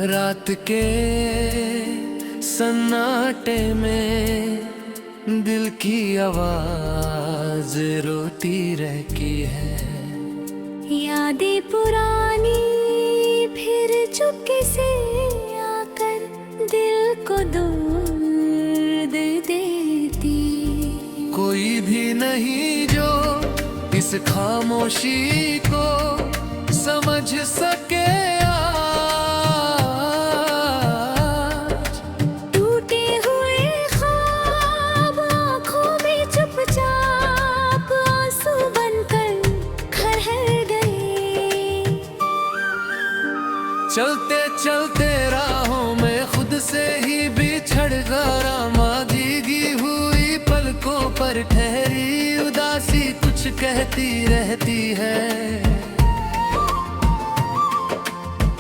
रात के सन्नाटे में दिल की आवाज रोती रहती है। यादें पुरानी फिर चुपके से आकर दिल को दर्द देती। कोई भी नहीं जो इस खामोशी को समझ सके। टूटे हुए ख्वाब आँखों में चुपचाप आंसू बनकर खरहर गए। चलते चलते राहों में खुद से ही बिछड़ गया। भीगी हुई पलकों पर ठहरी उदासी कुछ कहती रहती है।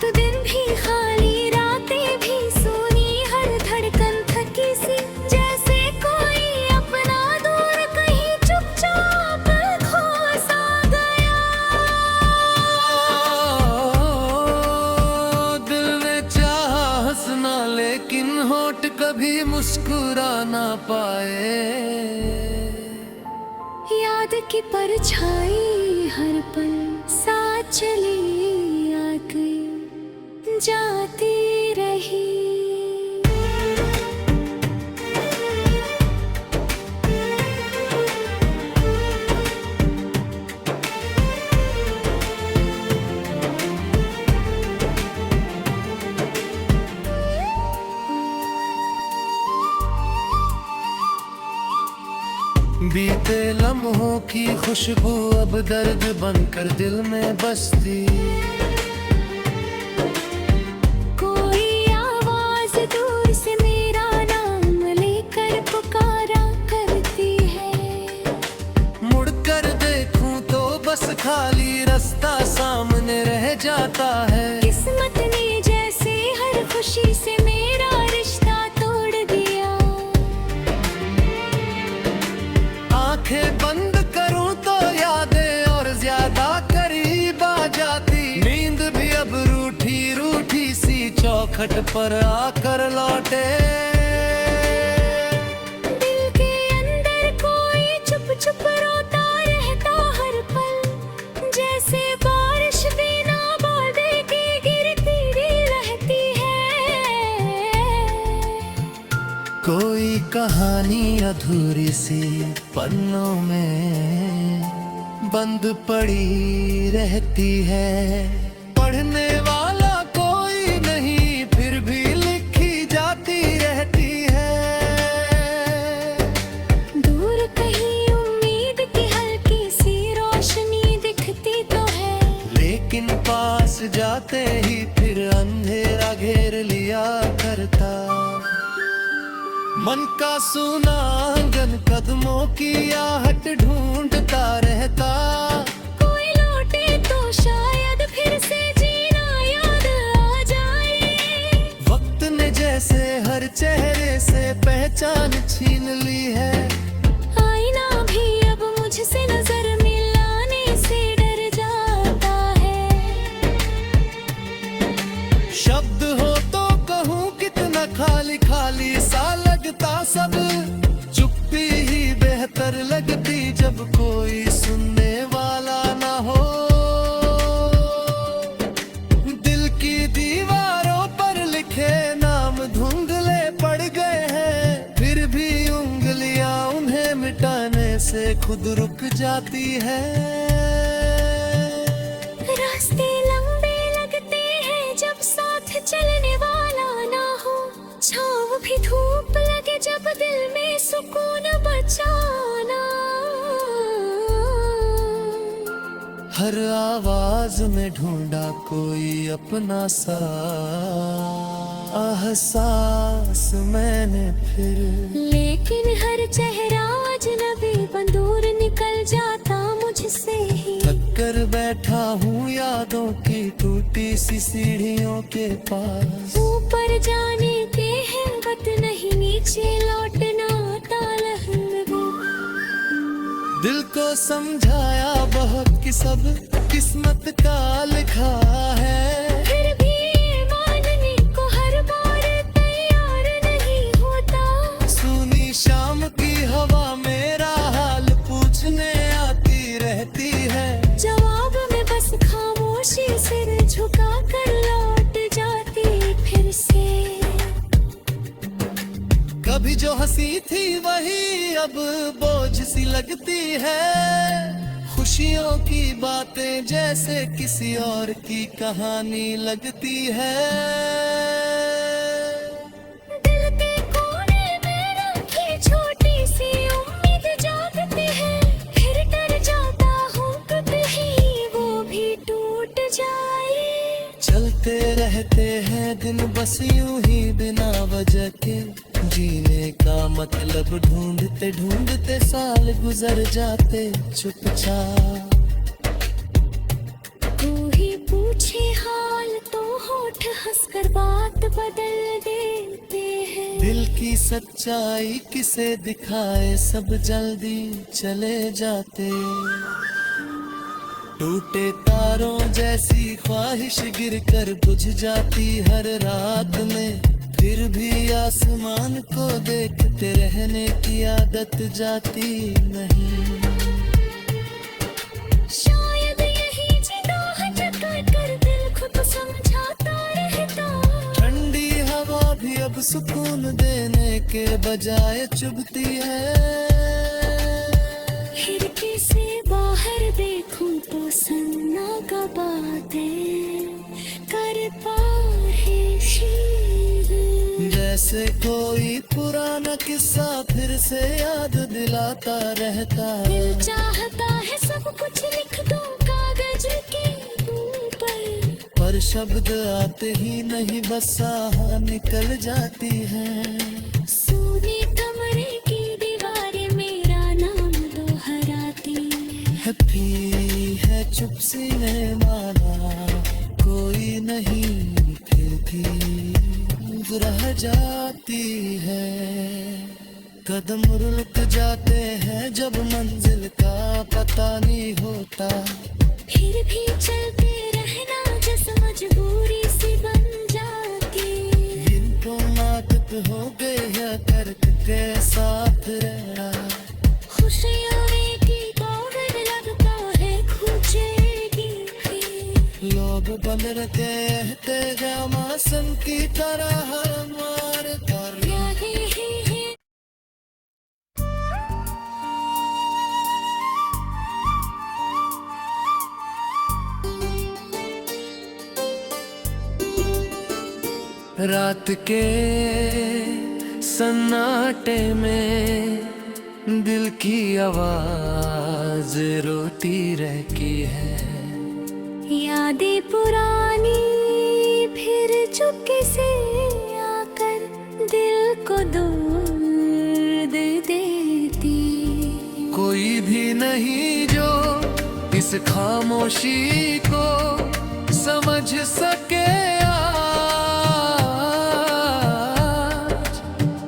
तो दिन भी खाली रातें भी सुनी हर धड़कन थकी सी। जैसे कोई अपना दूर कहीं चुपचाप खो सा गया। दिल ने चाहा हंसना लेकिन होठ कभी मुस्कुरा ना पाए। याद की परछाई हर पल साथ चली आके जाती रही। बीते लम्हों की खुशबू अब दर्द बनकर दिल में बसती। कोई आवाज दूर से मेरा नाम लेकर पुकारा करती है। मुड़कर देखूं तो बस खाली रास्ता सामने रह जाता है। किस्मत ने जैसे हर खुशी से मेरा रिश्ता तोड़ दिया। आंखें बंद करूं तो यादें और ज्यादा करीब आ जाती। नींद भी अब रूठी रूठी सी चौखट पर आकर लौटे। दिल के अंदर कोई चुप चुप रोता रहता हर पल। जैसे बारिश बिना बादल के गिरती रहती है। कोई कहानी अधूरी सी पन्नों में बंद पड़ी रहती है। पढ़ने वाला कोई नहीं फिर भी लिखी जाती रहती है। दूर कहीं उम्मीद की हल्की सी रोशनी दिखती तो है। लेकिन पास जाते ही फिर अंधेरा घेर लिया करता। मन का सूना आंगन कदमों की आहट ढूंढता रहता। कोई लौटे तो शायद फिर से जीना याद आ जाए। वक्त ने जैसे हर चेहरे से पहचान छीन ली है। आईना भी अब मुझसे नजर मिलाने से डर जाता है। शब्द हो तो कहूँ कितना खाली खाली सा लगता सब। चुप्पी ही बेहतर लगती जब कोई सुनने वाला ना हो। दिल की दीवारों पर लिखे नाम धुंधले पड़ गए हैं। फिर भी उंगलियां उन्हें मिटाने से खुद रुक जाती है। रास्ते लंबे लगते हैं जब साथ चलने वाला ना हो। छाँव भी धूप लगे जब दिल में सुकून बचाना। हर आवाज में ढूंढा कोई अपना सा एहसास मैंने फिर। लेकिन हर चेहरा अजनबी बंदूर निकल जाता मुझसे ही। थक कर बैठा हूँ यादों की टूटी सी सीढ़ियों के पास। ऊपर जाने की हिम्मत नहीं नीचे लौटना तालहलगी। दिल को समझाया बहुत कि सब किस्मत का लिखा है। फिर भी मानने कभी जो हंसी थी वही अब बोझ सी लगती है। खुशियों की बातें जैसे किसी और की कहानी लगती है। दिल के कोने में रखी छोटी सी उम्मीद जागती है, फिर डर जाता हूँ कभी वो भी टूट जाए। चलते रहते हैं दिन बस यूं ही बिना वजह के, जीने का मतलब ढूंढते ढूंढते साल गुजर जाते चुपचाप। कोई पूछे हाल तो होठ हंसकर बात बदल देते हैं। दिल की सच्चाई किसे दिखाए सब जल्दी चले जाते। टूटे तारों जैसी ख्वाहिश गिरकर बुझ जाती हर रात में, फिर भी आसमान को देखते रहने की आदत जाती नहीं। शायद यही निगाह टकर कर दिल खुद समझाता रहता। ठंडी हवा भी अब सुकून देने के बजाय चुभती है। खिड़की से बाहर देखूं तो सन्ना का बातें कर पार है शीर। जैसे कोई पुराना किस्सा फिर से याद दिलाता रहता है। दिल चाहता है सब कुछ लिख दूं कागज के ऊपर, पर शब्द आते ही नहीं बस आह निकल जाती है। सोने कमरे की दीवारें मेरा नाम दोहराती है। है चुप सीने माना कोई नहीं, फिर भी रह जाती है। कदम रुक जाते हैं जब मंजिल का पता नहीं होता, फिर भी चलते रहना जिस मजबूरी सी बन जाती। इनको नाटक हो गए या तर्क के साथ रहना। खुशियों की दौड़ लगता है खुचेगी भी। लोग बन रखे रहते गमासन की तरह हर मार कर। यही है रात के सन्नाटे में दिल की आवाज रोती रहती है। यादें पुरानी फिर चुपके से आकर दिल को दर्द देती। कोई भी नहीं जो इस खामोशी को समझ सके।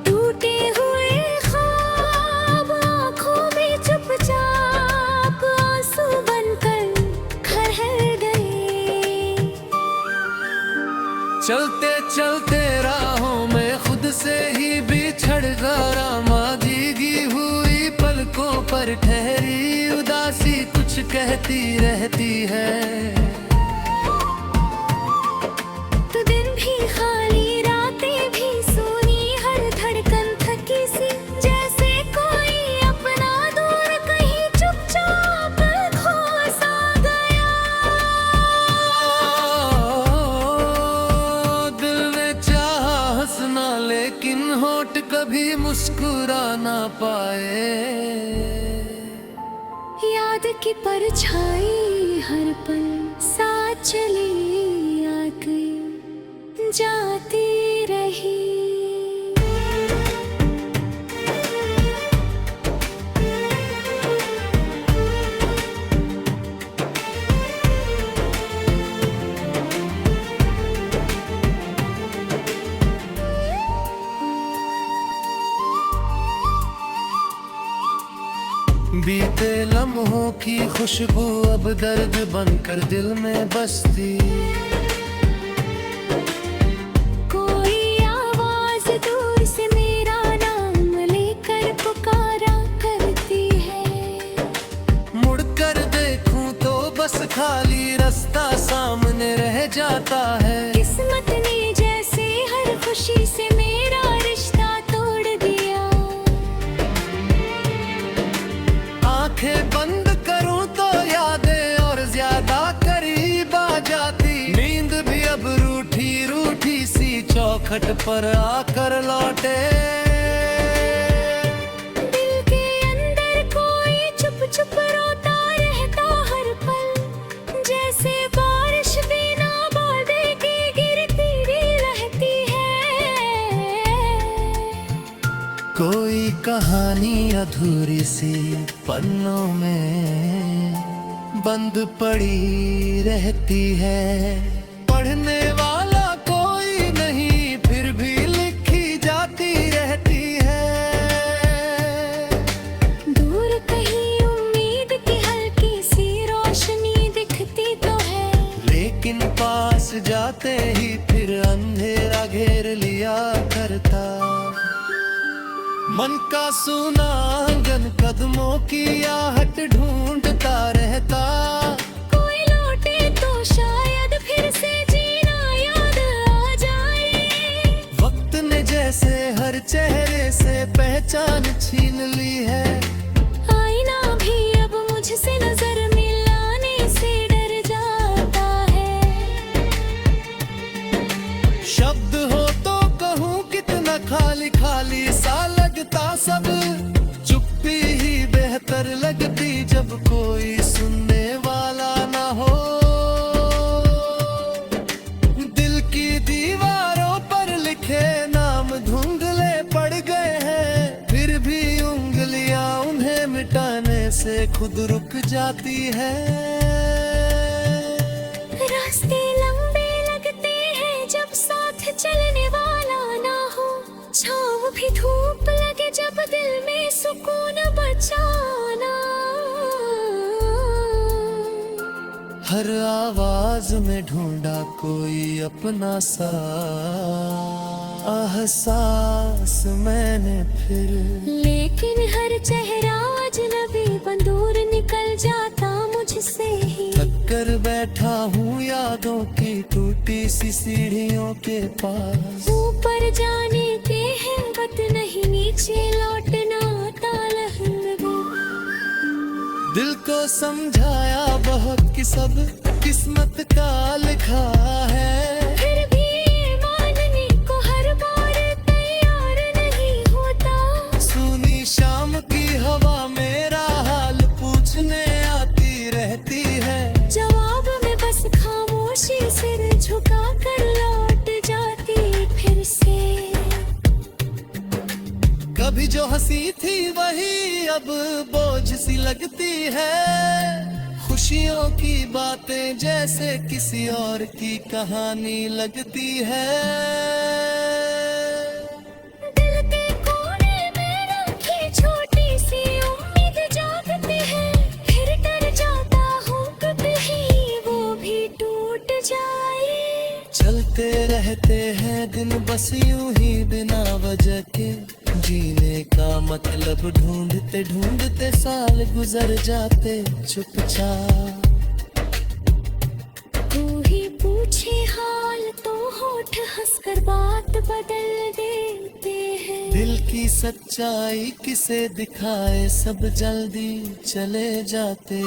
टूटे हुए ख्वाब आँखों में चुपचाप आंसू बनकर खरहर गए। चलते चलते राहों में खुद से ही बिछड़ गया। भीगी हुई पलकों पर ठहरी उदासी कुछ कहती रहती है। तो दिन भी खाली रातें भी सूनी, हर धड़कन थकी सी, जैसे कोई अपना दूर कहीं चुपचाप खो सा गया। दिल ने चाहा हंसना लेकिन होठ कभी मुस्कुरा ना पाए। याद की परछाई हर पल साथ चली आके जाती रही। बीते लम्हों की खुशबू अब दर्द बनकर दिल में बसती। कोई आवाज दूर से मेरा नाम लेकर पुकारा करती है। मुड़कर देखूं तो बस खाली रास्ता सामने रह जाता है। किस्मत ने जैसे हर खुशी से मेरा रिश्ता तोड़ दिया। चौखट पर आकर लौटे। दिल के अंदर कोई चुप चुप रोता रहता हर पल, जैसे बारिश बिना बादल के गिरती रहती है। कोई कहानी अधूरी सी पन्नों में बंद पड़ी रहती है। पढ़ने वाला कोई नहीं फिर भी लिखी जाती रहती है। दूर कहीं उम्मीद की हल्की सी रोशनी दिखती तो है, लेकिन पास जाते ही फिर अंधेरा घेर लिया करता। मन का सूना आंगन कदमों की आहट ढूंढता रहता। कोई लौटे तो शायद फिर से जीना याद आ जाए। वक्त ने जैसे हर चेहरे से पहचान छीन ली है। आईना भी अब मुझसे नजर मिलाने से डर जाता है। शब्द हो तो कहूँ कितना खाली खाली सा लगता सब। चुप्पी ही बेहतर लगती जब कोई सुनने वाला ना हो। दिल की दीवारों पर लिखे नाम धुंधले पड़ गए हैं, फिर भी उंगलियां उन्हें मिटाने से खुद रुक जाती है। रास्ते लंबे लगते हैं जब साथ चलने वाला ना हो। छाँव भी धूप लगे जब दिल में सुकून बचाना। हर आवाज में ढूंढा कोई अपना सा एहसास मैंने फिर। लेकिन हर चेहरा अजनबी बंदूर निकल जाता मुझसे ही। थक कर बैठा हूँ यादों की टूटी सी सीढ़ियों के पास। ऊपर जाने के हिम्मत नहीं, नीचे लौटना तालहलबी। दिल को समझाया बहुत कि सब किस्मत का लिखा है, फिर भी मानने को हर बार तैयार नहीं होता। सुनी शाम की हवा मेरा हाल पूछने आती रहती है। जवाब में बस खामोशी सिर झुका कर लौट जाती फिर से। कभी जो हंसी थी वही अब बोझ सी लगती है। खुशियों की बातें जैसे किसी और की कहानी लगती है। दिल के कोने में रखी छोटी सी उम्मीद जागती है, फिर डर जाता हूँ कभी वो भी टूट जाए। चलते रहते हैं दिन बस यूं ही बिना वजह के। जीने का मतलब ढूंढते ढूंढते साल गुजर जाते चुपचाप। कोई पूछे हाल तो होठ हंसकर बात बदल देते हैं। दिल की सच्चाई किसे दिखाए सब जल्दी चले जाते।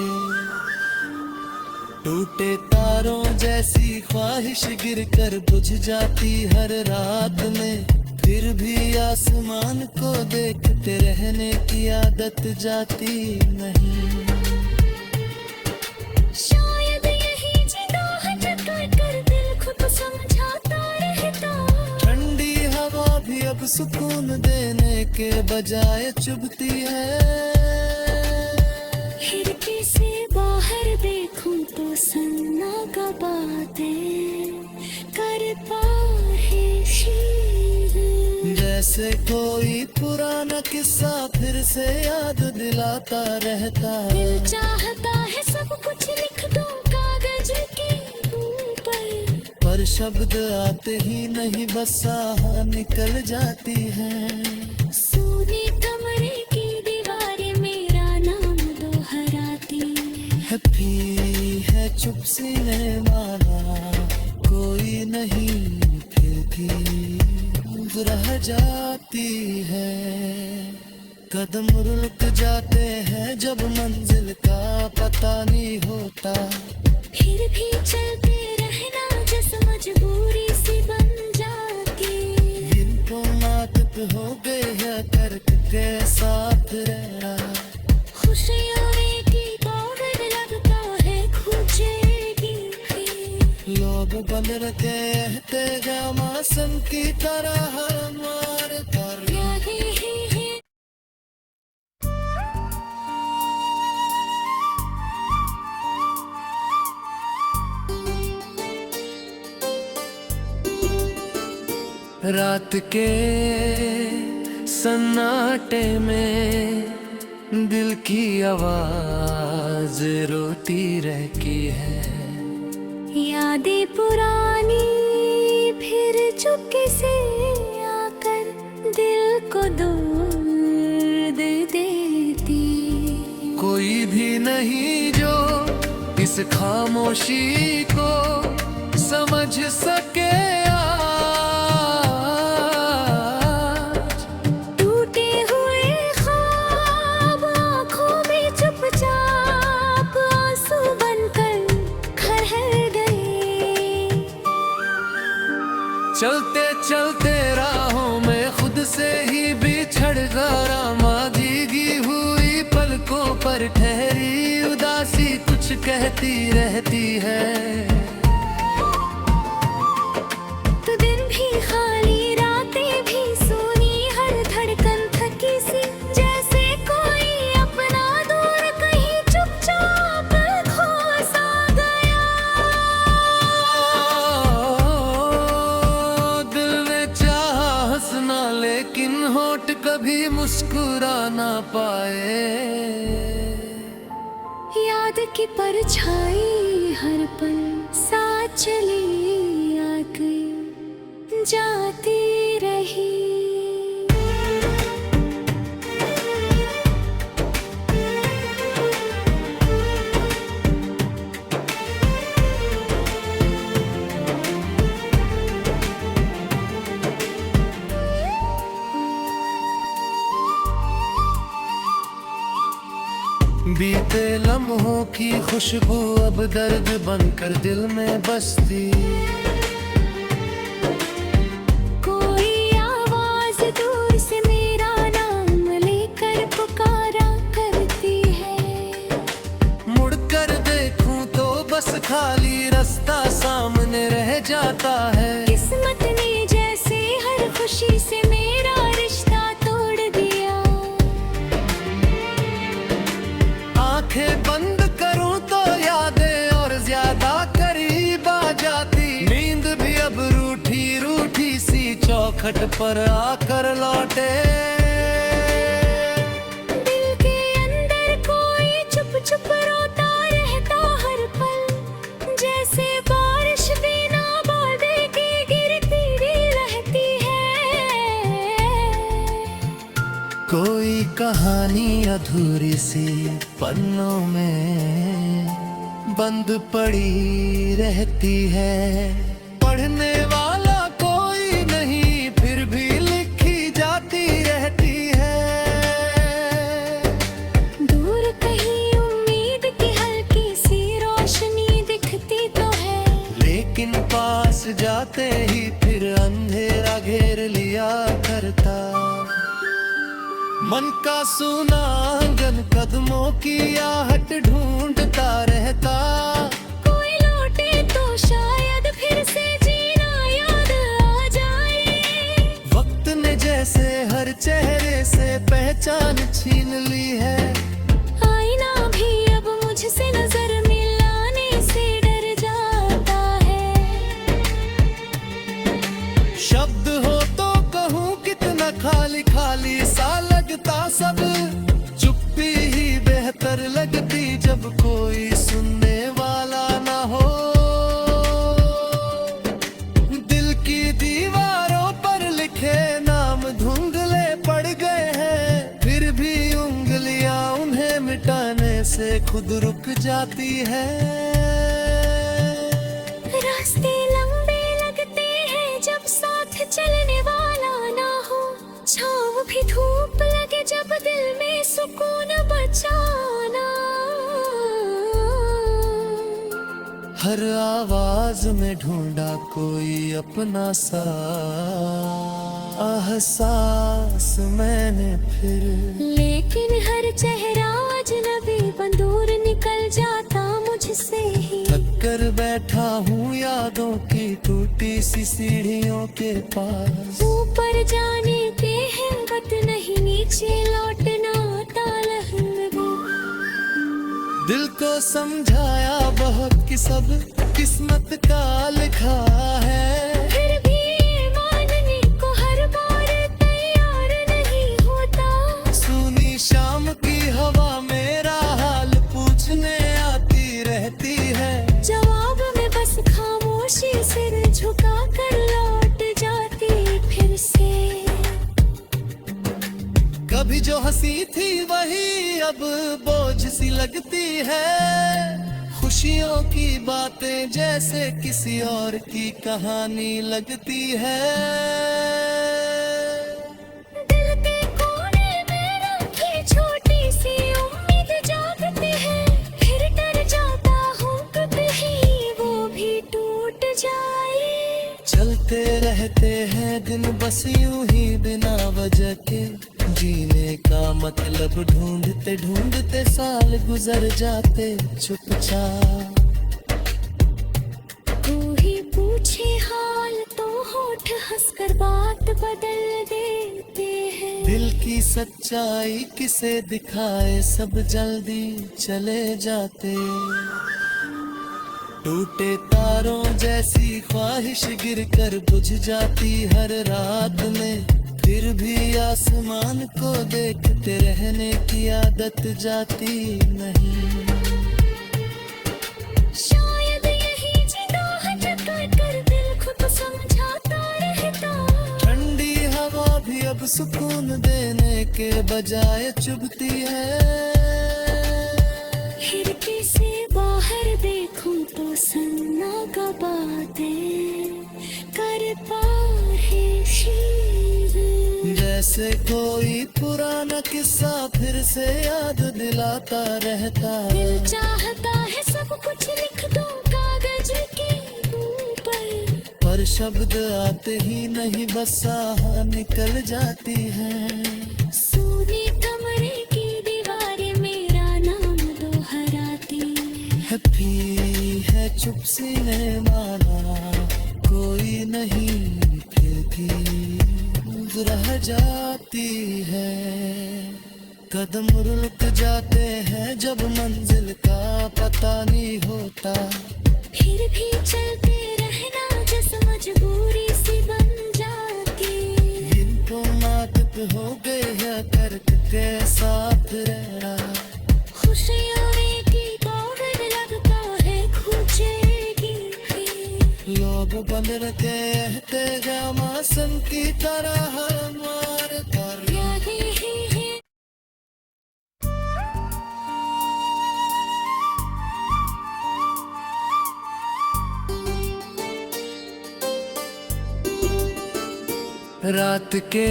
टूटे तारों जैसी ख्वाहिश गिरकर बुझ जाती हर रात में, फिर भी आसमान को देखते रहने की आदत जाती नहीं। शायद यही जगह टकर कर दिल खुद समझाता रहता। ठंडी हवा भी अब सुकून देने के बजाय चुभती है। खिड़की से बाहर देखूं तो सन्ना का बातें कर पार है शीर। जैसे कोई पुराना किस्सा फिर से याद दिलाता रहता। दिल चाहता है सब कुछ लिख दूं कागज के ऊपर, पर शब्द आते ही नहीं बस आह निकल जाती है। सोने कमरे की दीवारें मेरा नाम दोहराती है भी है चुप सीने वाला कोई नहीं, फिर भी रह जाती है। कदम रुक जाते हैं जब मंजिल का पता नहीं होता। फिर भी चलते रहना जैसे मजबूरी सी बन जाती। आदत हो गई है कर्क के साथ रहना। खुशियाँ की दौड़ लगता है खुचेगी भी। लोग बन रखे रहते जामासन की तरह हर मार पर। यही है रात के सन्नाटे में दिल की आवाज रोती रहती है। यादें पुरानी फिर चुपके से आकर दिल को दर्द देती। कोई भी नहीं जो इस खामोशी को समझ सके। टूटे हुए ख्वाब आँखों में चुपचाप आंसू बनकर खरहर गए। चलते चलते राहों में खुद से ही बिछड़ गया। भीगी हुई पलकों पर ठहरी उदासी कुछ कहती रहती है। तो दिन भी खाली रातें भी सुनी हर धड़कन थकी सी। जैसे कोई अपना दूर कहीं चुपचाप खो सा गया। दिल ने चाहा हंसना लेकिन होठ कभी मुस्कुरा ना पाए। याद की परछाई हर पल साथ चली आकर जाती रही। बीते लम्हों की खुशबू अब दर्द बनकर दिल में बसती। कोई आवाज दूर से मेरा नाम लेकर पुकारा करती है। मुड़कर देखूं तो बस खाली रास्ता सामने रह जाता है। किस्मत ने जैसे हर खुशी से मेरा रिश्ता तोड़ दिया। आंखें बंद करूं तो यादें और ज्यादा करीब आ जाती। नींद भी अब रूठी रूठी सी चौखट पर आकर लौटे। दिल के अंदर कोई चुप चुप रोता रहता हर पल। जैसे बारिश बिना बादल के गिरती रहती है। कोई कहानी अधूरी सी पन्नों में बंद पड़ी रहती है। पढ़ने वाला कोई नहीं फिर भी लिखी जाती रहती है। दूर कहीं उम्मीद की हल्की सी रोशनी दिखती तो है। लेकिन पास जाते ही फिर अंधेरा घेर लिया करता। मन का सूना आंगन कदमों की आहट ढूंढता रहता। कोई लौटे तो शायद फिर से जीना याद आ जाए। वक्त ने जैसे हर चेहरे से पहचान छीन ली है। आईना भी अब मुझसे नजर मिलाने से डर जाता है। शब्द हो तो कहूँ कितना खाली खाली सा लगता सब। चुप्पी ही बेहतर लगती जब कोई सुनने वाला ना हो। दिल की दीवारों पर लिखे नाम धुंधले पड़ गए हैं। फिर भी उंगलियां उन्हें मिटाने से खुद रुक जाती है। रास्ते लंबे लगते हैं जब साथ चलने वाला ना हो। छाँव भी धूप लगे जब दिल में सुकून बचाना। हर आवाज में ढूंढा कोई अपना सा। एहसास मैंने फिर। लेकिन हर चेहरा अजनबी बंदूर निकल जाता मुझसे ही। थक कर बैठा हूँ यादों की टूटी सी सीढ़ियों के पास। ऊपर जाने की हिम्मत नहीं, नीचे लौटना तालहब। दिल को समझाया बहुत कि सब किस्मत का लिखा है, फिर भी मानने को हर बार तैयार नहीं होता। सुनी शाम की हवा मेरा हाल पूछने आती रहती है। जवाब में बस खामोशी सिर झुका कर लौट जाती फिर से। कभी जो हंसी थी वही अब बोझ सी लगती है। खुशियों की बातें जैसे किसी और की कहानी लगती है। दिल के कोने में रखी छोटी सी उम्मीद जागती है, फिर डर जाता हूँ कभी वो भी टूट जाए। चलते रहते हैं दिन बस यूं ही बिना वजह के, जीने का मतलब ढूंढते ढूंढते साल गुजर जाते चुपचाप। कोई पूछे हाल तो होठ हंसकर बात बदल देते हैं। दिल की सच्चाई किसे दिखाए सब जल्दी चले जाते। टूटे तारों जैसी ख्वाहिश गिरकर बुझ जाती हर रात में, फिर भी आसमान को देखते रहने की आदत जाती नहीं। शायद यही जिदा कर दिल खुद समझाता रहता। ठंडी हवा भी अब सुकून देने के बजाय चुभती है। खिड़की से बाहर देखूं तो सन्ना का बातें कर पार है शीर। जैसे कोई पुराना किस्सा फिर से याद दिलाता रहता। दिल चाहता है सब कुछ लिख दूं कागज के ऊपर, पर शब्द आते ही नहीं बस आह निकल जाती है। सोने कमरे की दीवारें मेरा नाम दोहराती है। है चुप सीने माना कोई नहीं, फिर भी रह जाती है। कदम रुक जाते हैं जब मंजिल का पता नहीं होता। फिर भी चलते रहना जिस मजबूरी सी बन जाती। इनको आदत हो गई है तर्क के साथ रहना। खुशियाँ की दौड़ लगता है खुचेगी भी। लोग बन रखे एहतजाम आसन की तरह हर मार कर। यादें ही हैं रात के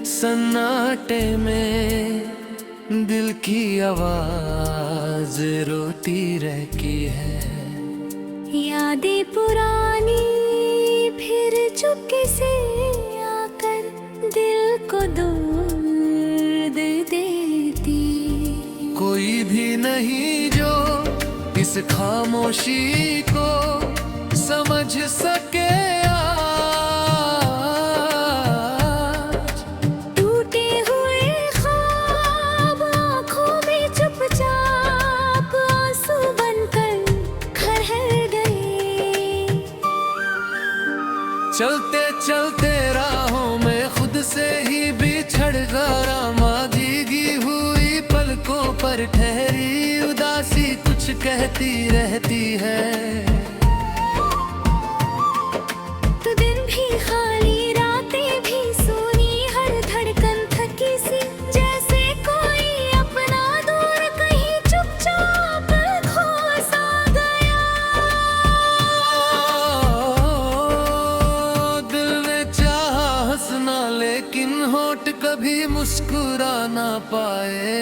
सन्नाटे में दिल की आवाज रोती रहती है। यादें पुरानी फिर चुपके से आकर दिल को दर्द देती। कोई भी नहीं जो इस खामोशी को समझ सके। टूटे हुए ख्वाब आँखों में चुपचाप आंसू बनकर खरहर गए। चलते चलते राहों में खुद से ही बिछड़ गया। भीगी हुई पलकों पर ठहरी उदासी कुछ कहती रहती है। तो दिन भी खाली रातें भी सुनी हर धड़कन थकी सी। जैसे कोई अपना दूर कहीं चुपचाप खो सा गया। दिल ने चाहा हंसना लेकिन होठ कभी मुस्कुरा ना पाए।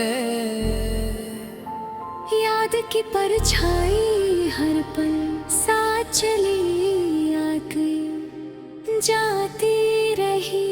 याद की परछाई हर पल साथ चली आके जाती रही।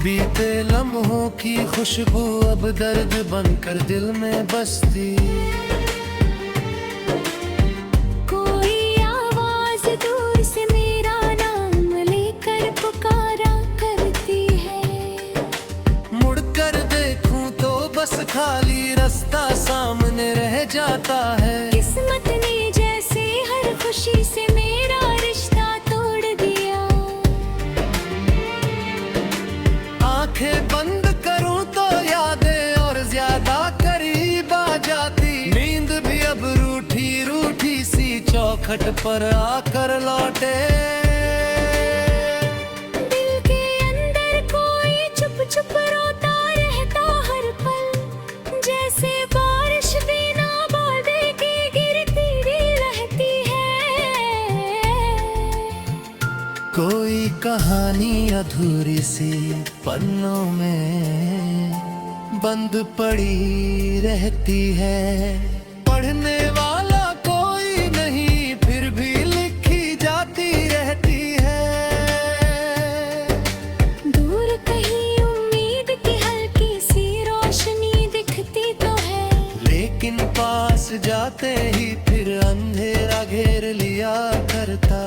बीते लम्हों की खुशबू अब दर्द बनकर दिल में बसती। कोई आवाज दूर से मेरा नाम लेकर पुकारा करती है। मुड़कर देखूं तो बस खाली रास्ता सामने रह जाता है। किस्मत ने जैसे हर खुशी से मेरा रिश्ता तोड़ दिया। आंखें बंद करूं तो यादें और ज्यादा करीब आ जाती। नींद भी अब रूठी रूठी सी चौखट पर आकर लौटे। दिल के अंदर कोई चुप चुप रोता रहता हर पल। जैसे बारिश बिना बादल के गिरती रहती है। कोई कहानी अधूरी सी पन्नों में बंद पड़ी रहती है। पढ़ने वाला कोई नहीं फिर भी लिखी जाती रहती है। दूर कहीं उम्मीद की हल्की सी रोशनी दिखती तो है। लेकिन पास जाते ही फिर अंधेरा घेर लिया करता।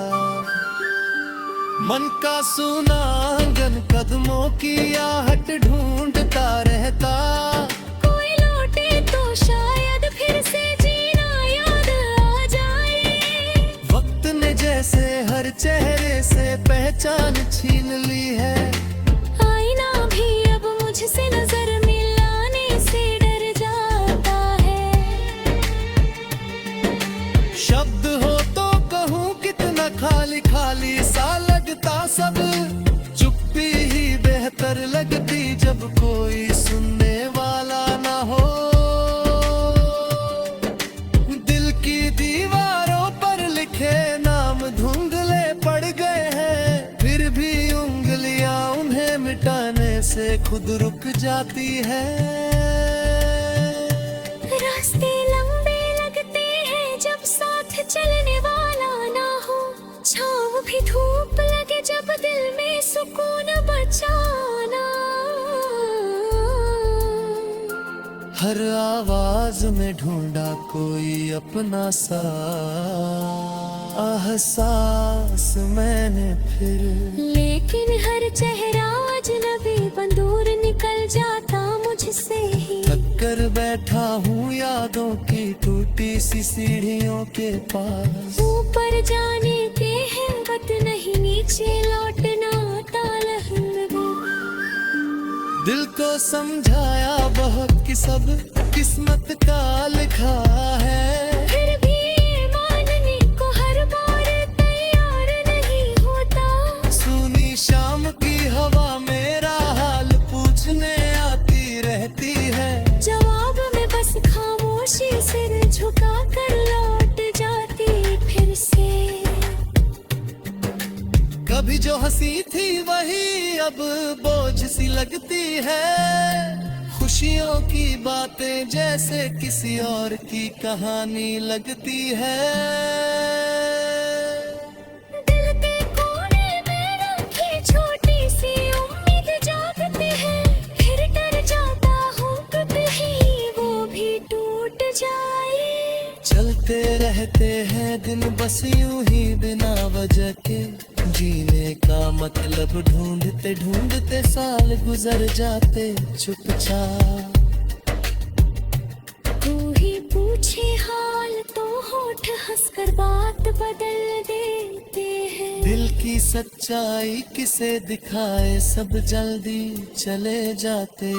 मन का सूना आंगन कदमों की आहट ढूंढता रहता। कोई लौटे तो शायद फिर से जीना याद आ जाए। वक्त ने जैसे हर चेहरे से पहचान छीन ली है। आईना भी अब मुझसे नजर मिलाने से डर जाता है। शब्द हो तो कहूँ कितना खाली खाली सा लगता सब। चुप्पी ही बेहतर लगती जब कोई सुनने वाला ना हो। दिल की दीवारों पर लिखे नाम धुंधले पड़ गए हैं। फिर भी उंगलियां उन्हें मिटाने से खुद रुक जाती है। रास्ते लंबे लगते हैं जब साथ चलने वाला ना हो। छाँव भी धूप लगे जब दिल में सुकून बचाना। हर आवाज में ढूंढा कोई अपना सा एहसास मैंने फिर। लेकिन हर चेहरा अजनबी बंदूर निकल जाता मुझसे ही। थक कर बैठा हूँ यादों की टूटी सी सीढ़ियों के पास। ऊपर जाने के हिम्मत नहीं नीचे लौटना तालहलगी। दिल को समझाया बहुत कि सब किस्मत का लिखा है। फिर भी ये मानने को हर बार तैयार नहीं होता। सुनी शाम की हवा मेरा हाल पूछने आती रहती है। जवाब में बस खामोशी सिर झुका कर लौट जाती फिर से। कभी जो हंसी थी वही अब बोझ सी लगती है। खुशियों की बातें जैसे किसी और की कहानी लगती है। दिल के कोने में रखी छोटी सी उम्मीद जागती है। फिर डर जाता हूँ कभी वो भी टूट जाए। चलते रहते हैं दिन बस यूं ही बिना वजह के। जीने का मतलब ढूंढते ढूंढते साल गुजर जाते चुपचाप। कोई पूछे हाल तो होठ हंसकर बात बदल देते हैं। दिल की सच्चाई किसे दिखाए सब जल्दी चले जाते।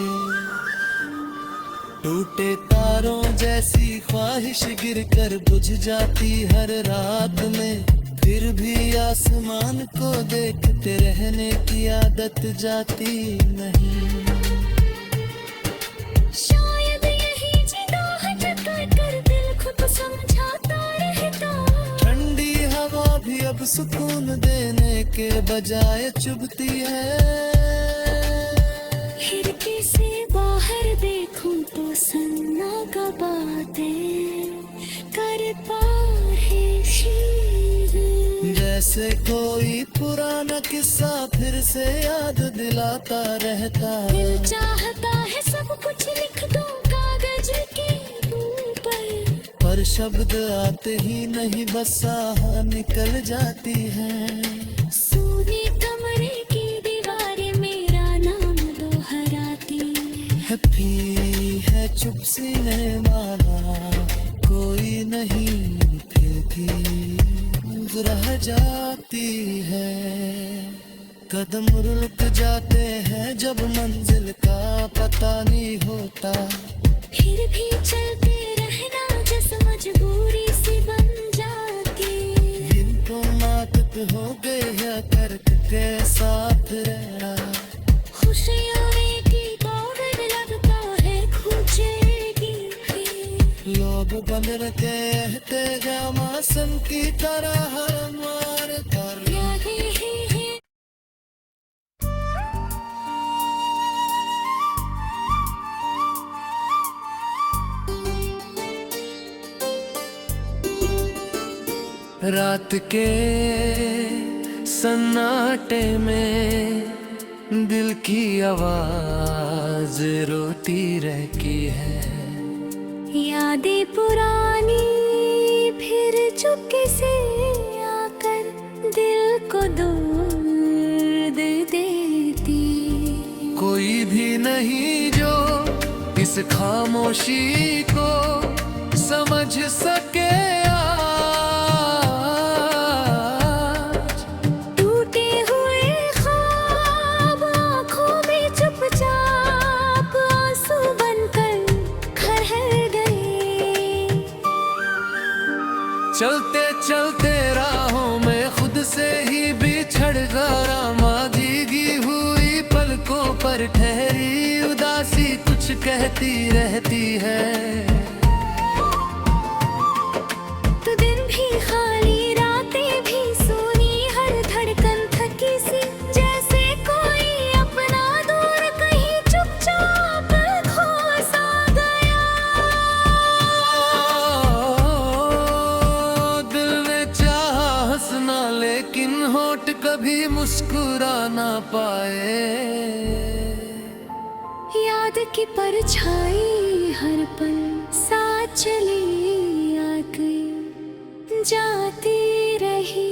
टूटे तारों जैसी ख्वाहिश गिरकर बुझ जाती हर रात में। फिर भी आसमान को देखते रहने की आदत जाती नहीं। शायद यही जिदा है कर दिल खुद समझाता रहता भी अब सुकून देने के बजाय चुभती है। खिड़की से बाहर देखूं तो सन्ना का बातें करता है शीर। जैसे कोई पुराना किस्सा फिर से याद दिलाता रहता है। दिल चाहता है सब कुछ लिख दूं कागज के ऊपर, पर शब्द आते ही नहीं बस आह निकल जाती है। सोने कमरे की दीवारें मेरा नाम दोहराती हैप्पी है चुप सीने वाला कोई नहीं, फिर भी रह जाती है। कदम रुक जाते हैं जब मंजिल का पता नहीं होता, फिर भी चलते रहना जैसे मजबूरी सी बन जाती। इनको आदत हो गई है कर्क के साथ रहना। खुशियों की दौड़ लगता है खुचेगी भी। लोग बन रखे एहतजाम की तरह हर मार कर। रात के सन्नाटे में दिल की आवाज रोती रहती है। यादें पुरानी फिर चुपके से आकर दिल को दर्द देती। कोई भी नहीं जो इस खामोशी को समझ सके। टूटे हुए ख्वाब आँखों में चुपचाप आंसू बनकर खरहर गए। चलते चलते राहों में खुद से ही बिछड़ गया। भीगी हुई पलकों पर ठहरी उदासी कुछ कहती रहती है। तो दिन भी खाली रातें भी सुनी हर धड़कन थकी सी, जैसे कोई अपना दूर कहीं चुपचाप खो सा गया। दिल ने चाहा हंसना लेकिन होठ कभी मुस्कुरा ना पाए। याद की परछाई हर पल साथ चली आकर जाती रही।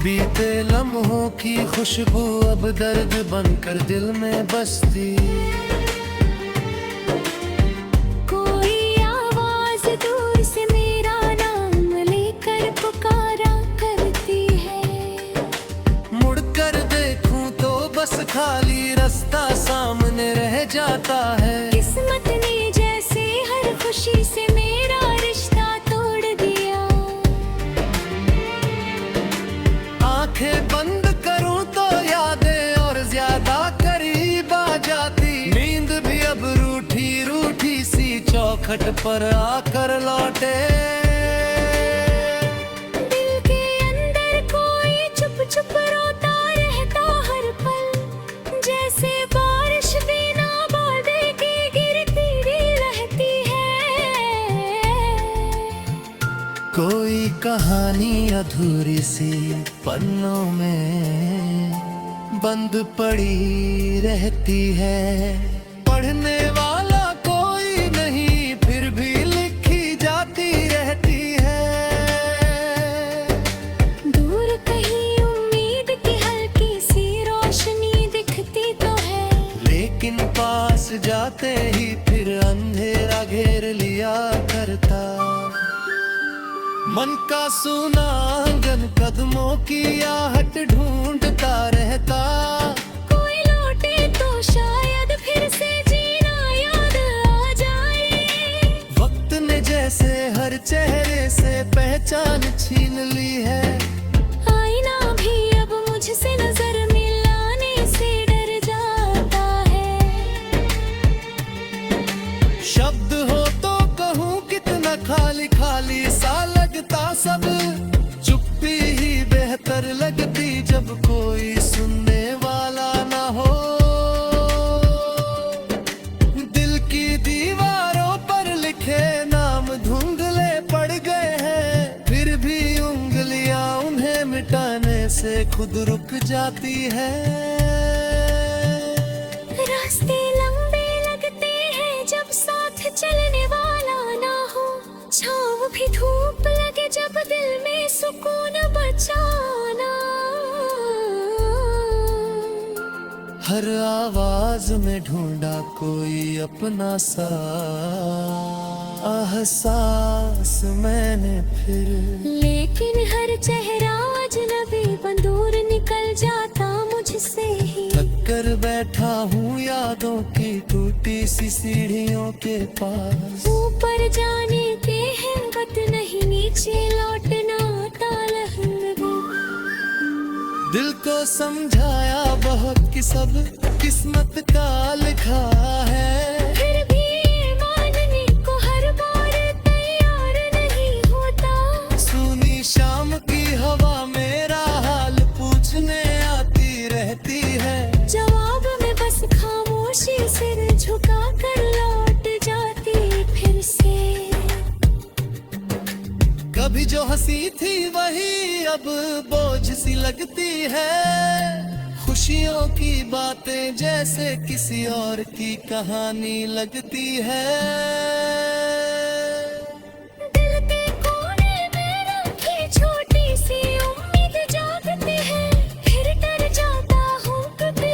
बीते लम्हों की खुशबू अब दर्द बनकर दिल में बसती। कोई आवाज दूर से मेरा नाम लेकर पुकारा करती है। मुड़कर देखूं तो बस खाली रास्ता सामने रह जाता है। किस्मत ने जैसे हर खुशी से मेरा रिश्ता तोड़ दिया। आंखें बंद करूं तो यादें और ज्यादा करीब आ जाती। नींद भी अब रूठी रूठी सी चौखट पर आकर लौटे। दिल के अंदर कोई चुप चुप रोता रहता हर पल, जैसे बारिश बिना बादल के गिरती रहती है। कोई कहानी अधूरी सी पन्नों में बंद पड़ी रहती है। पढ़ने वाला कोई नहीं फिर भी लिखी जाती रहती है। दूर कहीं उम्मीद की हल्की सी रोशनी दिखती तो है, लेकिन पास जाते ही फिर अंधेरा घेर लिया करता। मन का सूना आंगन कदमों की आहट ढूंढता रहता। कोई लौटे तो शायद फिर से जीना याद आ जाए। वक्त जैसे हर चेहरे से पहचान छीन ली है। आईना भी अब मुझसे नजर मिलाने से डर जाता है। शब्द हो तो कहूँ कितना खाली खाली सा लगता सब, चुप्पी ही बेहतर लगती जब कोई सुनने वाला ना हो। दिल की दीवारों पर लिखे नाम धुंधले पड़ गए हैं, फिर भी उंगलियां उन्हें मिटाने से खुद रुक जाती है। रास्ते लंबे लगते हैं जब साथ चलने वाला ना हो, छाँव भी धूप लगे जब दिल में सुकून बचाना। हर आवाज में ढूंढा कोई अपना सा एहसास मैंने फिर, लेकिन हर चेहरा अजनबी बन दूर निकल जाता मुझसे ही। थक कर बैठा हूँ यादों की टूटी सी सीढ़ियों के पास। ऊपर जाने के हिम्मत नहीं, नीचे लौटना तालह लगे। दिल को समझाया बहुत कि सब किस्मत का लिखा है, फिर भी मानने को हर बार तैयार नहीं होता। सुनी शाम की हवा मेरा हाल पूछने आती रहती है, जवाब में बस खामोशी सिर झुका कर लौट जाती फिर से। कभी जो हंसी थी वही अब बोझ सी लगती है। खुशियों की बातें जैसे किसी और की कहानी लगती है। दिल के कोने में रखी छोटी सी उम्मीद जागती है, फिर डर जाता हूँ कभी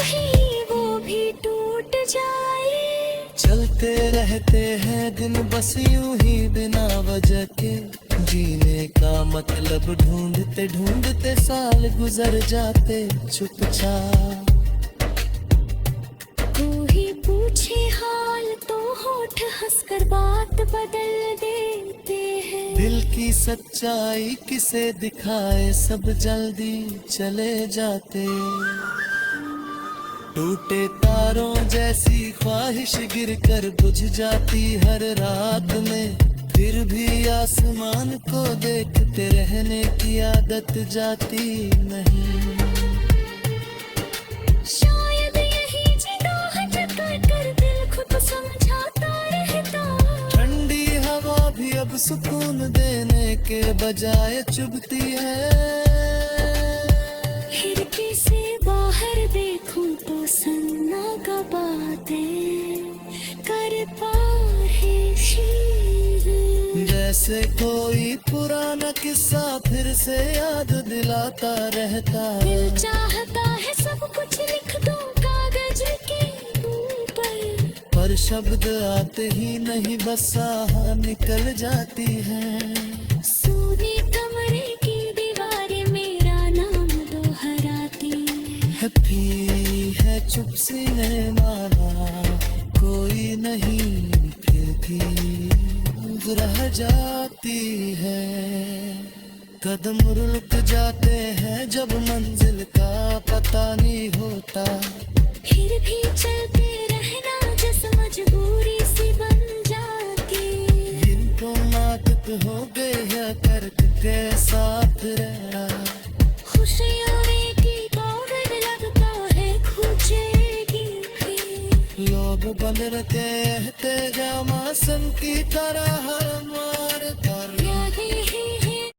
वो भी टूट जाए। चलते रहते हैं दिन बस यूं ही बिना वजह के, जीने का मतलब ढूंढते ढूंढते साल गुजर जाते चुपचाप। कोई पूछे हाल तो होठ हंसकर बात बदल देते हैं। दिल की सच्चाई किसे दिखाए सब जल्दी चले जाते। टूटे तारों जैसी ख्वाहिश गिरकर बुझ जाती हर रात में, फिर भी आसमान को देखते रहने की आदत जाती नहीं। शायद यही जिदोहट कर दिल खुद समझाता रहता। ठंडी हवा भी अब सुकून देने के बजाय चुभती है। खिड़की से बाहर देखूं तो सन्ना का बातें कर पार है शीर। जैसे कोई पुराना किस्सा फिर से याद दिलाता रहता है। दिल चाहता है सब कुछ लिख दूं कागज के ऊपर, पर शब्द आते ही नहीं बस आह निकल जाती है। सोने कमरे की दीवारें मेरा नाम दोहराती हैप्पी है चुप सीने माना कोई नहीं, फिर भी रह जाती है। कदम रुक जाते हैं जब मंजिल का पता नहीं होता, फिर भी चलते रहना जिस मजबूरी सी बन जाती। जिनको आदत हो गई है कर्क के साथ रहना, खुशियों की दौड़ लगता है खुचेगी भी। लोग बन रखे एहतेजाम की तरह